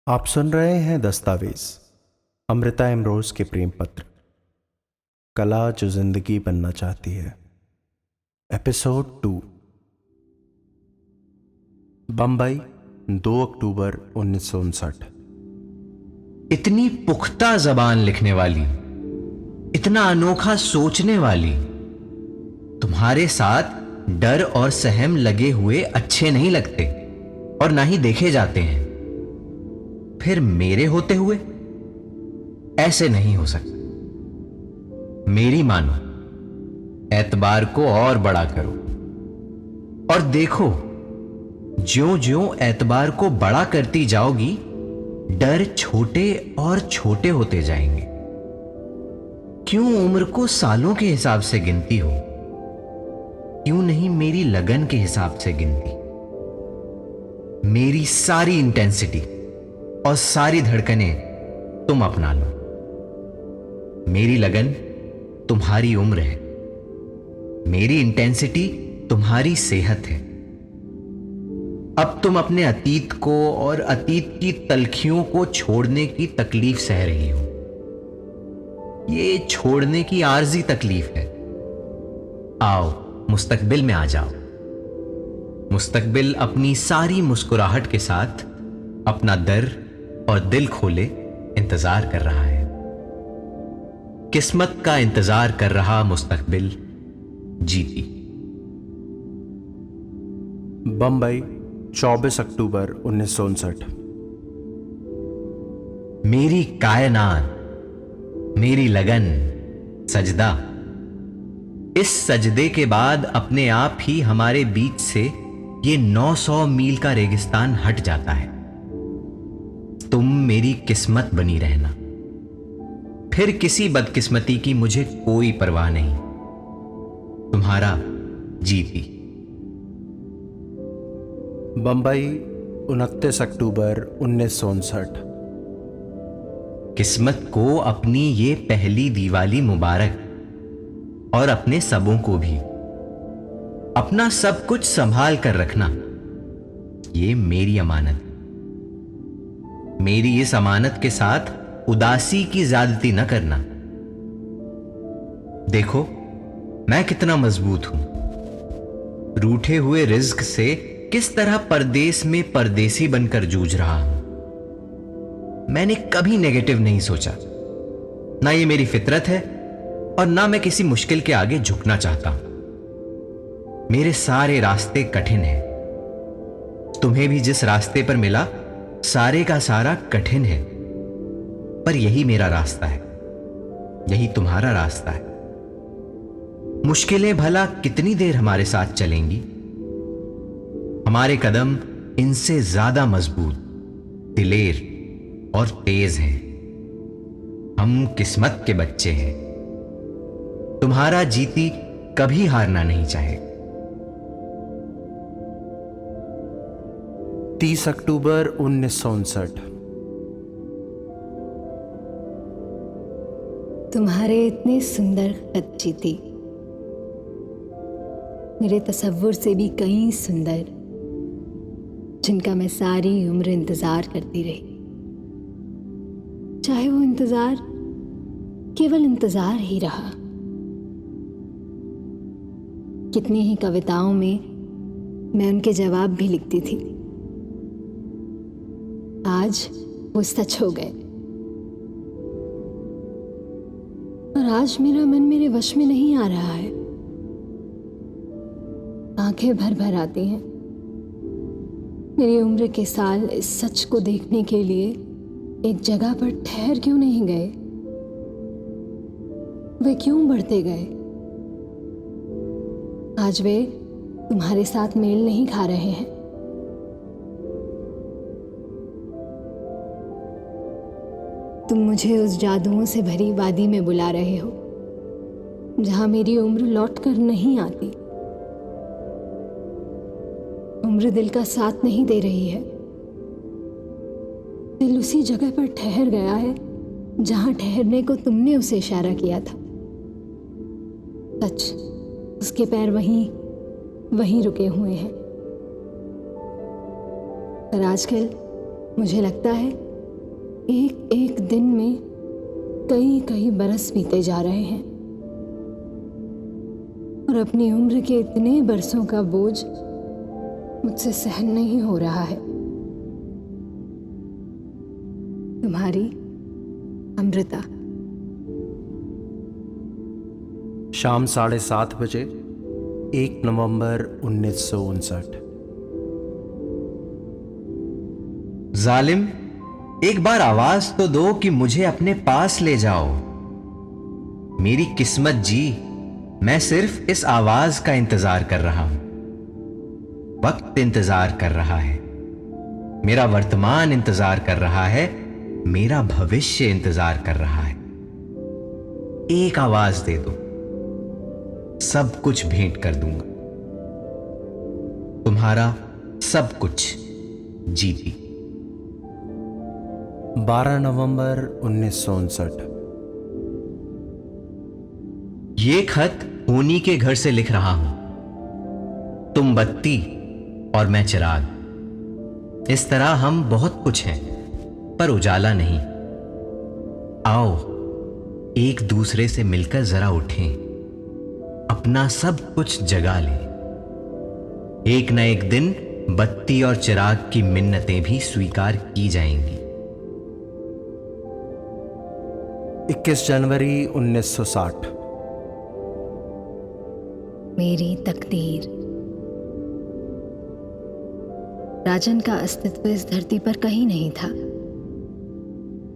आप सुन रहे हैं दस्तावेज अमृता एमरोज के प्रेम पत्र, कला जो जिंदगी बनना चाहती है। एपिसोड 2। बंबई, 2 अक्टूबर 1959। इतनी पुख्ता जबान लिखने वाली, इतना अनोखा सोचने वाली, तुम्हारे साथ डर और सहम लगे हुए अच्छे नहीं लगते और ना ही देखे जाते हैं। फिर मेरे होते हुए ऐसे नहीं हो सकता। मेरी मानो, एतबार को और बड़ा करो और देखो, ज्यों ज्यों एतबार को बड़ा करती जाओगी, डर छोटे और छोटे होते जाएंगे। क्यों उम्र को सालों के हिसाब से गिनती हो? क्यों नहीं मेरी लगन के हिसाब से गिनती? मेरी सारी इंटेंसिटी और सारी धड़कनें तुम अपना लो। मेरी लगन तुम्हारी उम्र है, मेरी इंटेंसिटी तुम्हारी सेहत है। अब तुम अपने अतीत को और अतीत की तलखियों को छोड़ने की तकलीफ सह रही हो। ये छोड़ने की आर्जी तकलीफ है। आओ, मुस्तकबिल में आ जाओ। मुस्तकबिल अपनी सारी मुस्कुराहट के साथ अपना दर और दिल खोले इंतजार कर रहा है। किस्मत का इंतजार कर रहा मुस्तकबिल जीती। बंबई, 24 अक्टूबर 1959। मेरी कायनात, मेरी लगन, सजदा। इस सजदे के बाद अपने आप ही हमारे बीच से ये 900 मील का रेगिस्तान हट जाता है। तुम मेरी किस्मत बनी रहना। फिर किसी बदकिस्मती की मुझे कोई परवाह नहीं। तुम्हारा जीती। बंबई, 29 अक्टूबर 1959। किस्मत को अपनी ये पहली दिवाली मुबारक, और अपने सबों को भी। अपना सब कुछ संभाल कर रखना, ये मेरी अमानत। मेरी इस अमानत के साथ उदासी की ज्यादती न करना। देखो, मैं कितना मजबूत हूं। रूठे हुए रिज्क से किस तरह परदेस में परदेसी बनकर जूझ रहा हूं। मैंने कभी नेगेटिव नहीं सोचा। ना ये मेरी फितरत है और ना मैं किसी मुश्किल के आगे झुकना चाहता हूं। मेरे सारे रास्ते कठिन हैं। तुम्हें भी जिस रास्ते पर मिला, सारे का सारा कठिन है, पर यही मेरा रास्ता है, यही तुम्हारा रास्ता है। मुश्किलें भला कितनी देर हमारे साथ चलेंगी? हमारे कदम इनसे ज्यादा मजबूत, दिलेर और तेज हैं। हम किस्मत के बच्चे हैं। तुम्हारा जीती कभी हारना नहीं चाहे। 30 अक्टूबर 1959। तुम्हारे इतने सुंदर खत जीती, मेरे तसव्वुर से भी कहीं सुंदर, जिनका मैं सारी उम्र इंतजार करती रही। चाहे वो इंतजार केवल इंतजार ही रहा। कितनी ही कविताओं में मैं उनके जवाब भी लिखती थी। आज वो सच हो गए और आज मेरा मन मेरे वश में नहीं आ रहा है। आंखें भर भर आती हैं। मेरी उम्र के साल इस सच को देखने के लिए एक जगह पर ठहर क्यों नहीं गए? वे क्यों बढ़ते गए? आज वे तुम्हारे साथ मेल नहीं खा रहे हैं। तुम मुझे उस जादुओं से भरी वादी में बुला रहे हो, जहां मेरी उम्र लौट कर नहीं आती। उम्र दिल का साथ नहीं दे रही है। दिल उसी जगह पर ठहर गया है जहां ठहरने को तुमने उसे इशारा किया था। सच, उसके पैर वहीं रुके हुए हैं। पर आजकल मुझे लगता है एक एक दिन में कई कई बरस बीते जा रहे हैं और अपनी उम्र के इतने बरसों का बोझ मुझसे सहन नहीं हो रहा है। तुम्हारी अमृता। शाम 7:30 बजे 1 नवंबर 1959। जालिम, एक बार आवाज तो दो कि मुझे अपने पास ले जाओ। मेरी किस्मत जी, मैं सिर्फ इस आवाज का इंतजार कर रहा हूं। वक्त इंतजार कर रहा है, मेरा वर्तमान इंतजार कर रहा है, मेरा भविष्य इंतजार कर रहा है। एक आवाज दे दो, सब कुछ भेंट कर दूंगा। तुम्हारा सब कुछ, जीती। 12 नवंबर 1959। ये खत होनी के घर से लिख रहा हूं। तुम बत्ती और मैं चिराग। इस तरह हम बहुत कुछ हैं, पर उजाला नहीं। आओ एक दूसरे से मिलकर जरा उठें, अपना सब कुछ जगा लें। एक न एक दिन बत्ती और चिराग की मिन्नतें भी स्वीकार की जाएंगी। 21 जनवरी 1960। मेरी तकदीर। राजन का अस्तित्व इस धरती पर कहीं नहीं था।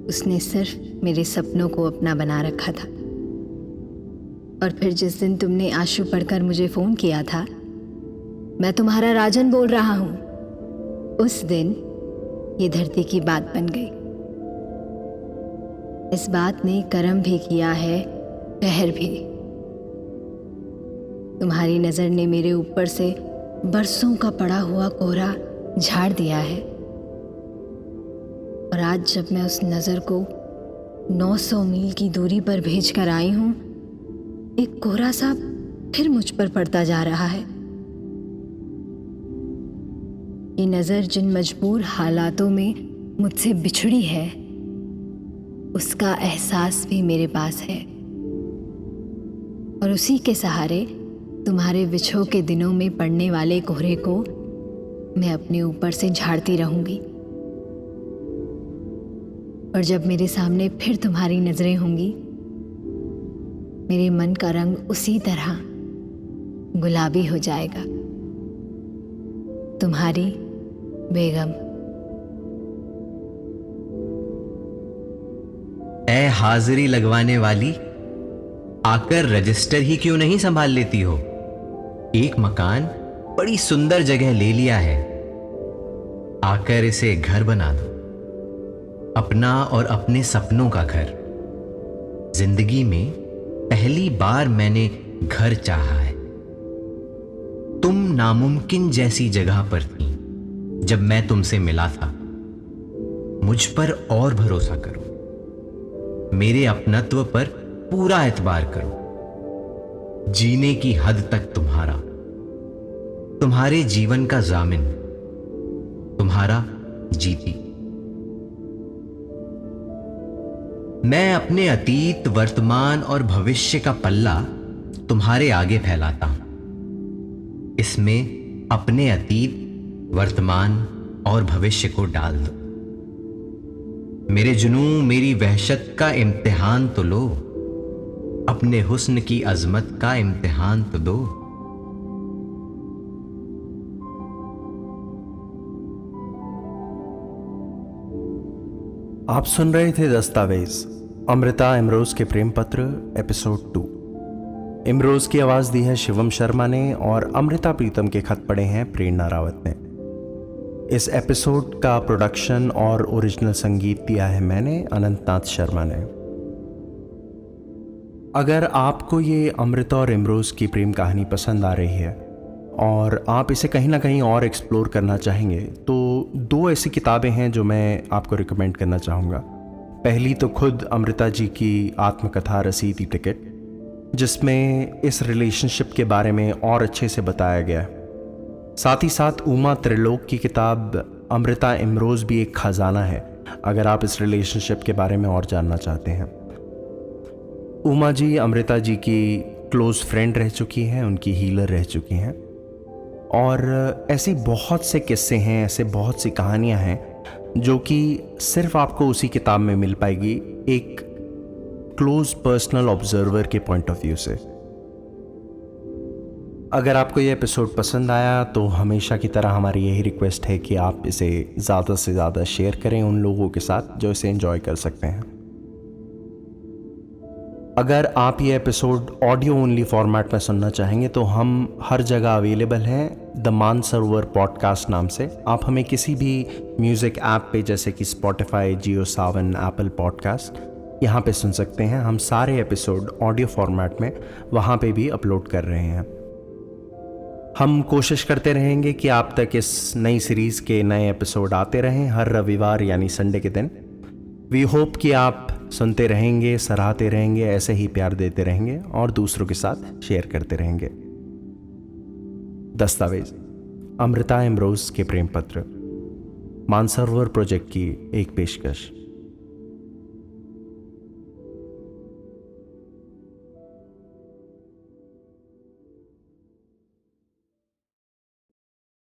उसने सिर्फ मेरे सपनों को अपना बना रखा था। और फिर जिस दिन तुमने आशु पढ़कर मुझे फोन किया था, मैं तुम्हारा राजन बोल रहा हूं, उस दिन ये धरती की बात बन गई। इस बात ने कर्म भी किया है, कहर भी। तुम्हारी नजर ने मेरे ऊपर से बरसों का पड़ा हुआ कोहरा झाड़ दिया है। और आज जब मैं उस नजर को 900 मील की दूरी पर भेज कर आई हूं, एक कोहरा सा फिर मुझ पर पड़ता जा रहा है। ये नजर जिन मजबूर हालातों में मुझसे बिछड़ी है, उसका एहसास भी मेरे पास है। और उसी के सहारे तुम्हारे विछोह के दिनों में पड़ने वाले कोहरे को मैं अपने ऊपर से झाड़ती रहूंगी। और जब मेरे सामने फिर तुम्हारी नजरें होंगी, मेरे मन का रंग उसी तरह गुलाबी हो जाएगा। तुम्हारी बेगम। ए हाजिरी लगवाने वाली, आकर रजिस्टर ही क्यों नहीं संभाल लेती हो? एक मकान बड़ी सुंदर जगह ले लिया है, आकर इसे घर बना दो। अपना और अपने सपनों का घर। जिंदगी में पहली बार मैंने घर चाहा है। तुम नामुमकिन जैसी जगह पर थी जब मैं तुमसे मिला था। मुझ पर और भरोसा करो, मेरे अपनत्व पर पूरा एतबार करो। जीने की हद तक तुम्हारा, तुम्हारे जीवन का जामिन, तुम्हारा जीती। मैं अपने अतीत, वर्तमान और भविष्य का पल्ला तुम्हारे आगे फैलाता हूं। इसमें अपने अतीत, वर्तमान और भविष्य को डाल दो। मेरे जुनून, मेरी वहशत का इम्तिहान तो लो, अपने हुस्न की अजमत का इम्तिहान तो दो। आप सुन रहे थे दस्तावेज, अमृता इमरोज के प्रेम पत्र, एपिसोड 2। इमरोज की आवाज दी है शिवम शर्मा ने और अमृता प्रीतम के खत पढ़े हैं प्रेरणा रावत ने। इस एपिसोड का प्रोडक्शन और ओरिजिनल संगीत दिया है मैंने, अनंतनाथ शर्मा ने। अगर आपको ये अमृता और इमरोज की प्रेम कहानी पसंद आ रही है और आप इसे कहीं ना कहीं और एक्सप्लोर करना चाहेंगे, तो 2 ऐसी किताबें हैं जो मैं आपको रिकमेंड करना चाहूँगा। पहली तो खुद अमृता जी की आत्मकथा रसीदी टिकट, जिसमें इस रिलेशनशिप के बारे में और अच्छे से बताया गया है। साथ ही साथ उमा त्रिलोक की किताब अमृता इमरोज भी एक खजाना है। अगर आप इस रिलेशनशिप के बारे में और जानना चाहते हैं। उमा जी अमृता जी की क्लोज़ फ्रेंड रह चुकी हैं, उनकी हीलर रह चुकी हैं, और ऐसी बहुत से किस्से हैं, ऐसे बहुत सी कहानियां हैं जो कि सिर्फ आपको उसी किताब में मिल पाएगी एक क्लोज पर्सनल ऑब्जर्वर के पॉइंट ऑफ व्यू से। अगर आपको ये एपिसोड पसंद आया तो हमेशा की तरह हमारी यही रिक्वेस्ट है कि आप इसे ज़्यादा से ज़्यादा शेयर करें उन लोगों के साथ जो इसे एंजॉय कर सकते हैं। अगर आप ये एपिसोड ऑडियो ओनली फॉर्मेट में सुनना चाहेंगे तो हम हर जगह अवेलेबल हैं द मानसरोवर पॉडकास्ट नाम से। आप हमें किसी भी म्यूज़िक ऐप पे जैसे कि स्पॉटिफाई, जियो सावन, एप्पल पॉडकास्ट यहाँ पे सुन सकते हैं। हम सारे एपिसोड ऑडियो फॉर्मेट में वहाँ पे भी अपलोड कर रहे हैं। हम कोशिश करते रहेंगे कि आप तक इस नई सीरीज़ के नए एपिसोड आते रहें हर रविवार यानी संडे के दिन। वी होप कि आप सुनते रहेंगे, सराहते रहेंगे, ऐसे ही प्यार देते रहेंगे और दूसरों के साथ शेयर करते रहेंगे। दस्तावेज अमृता एम्ब्रोस के प्रेम पत्र मानसरोवर प्रोजेक्ट की एक पेशकश।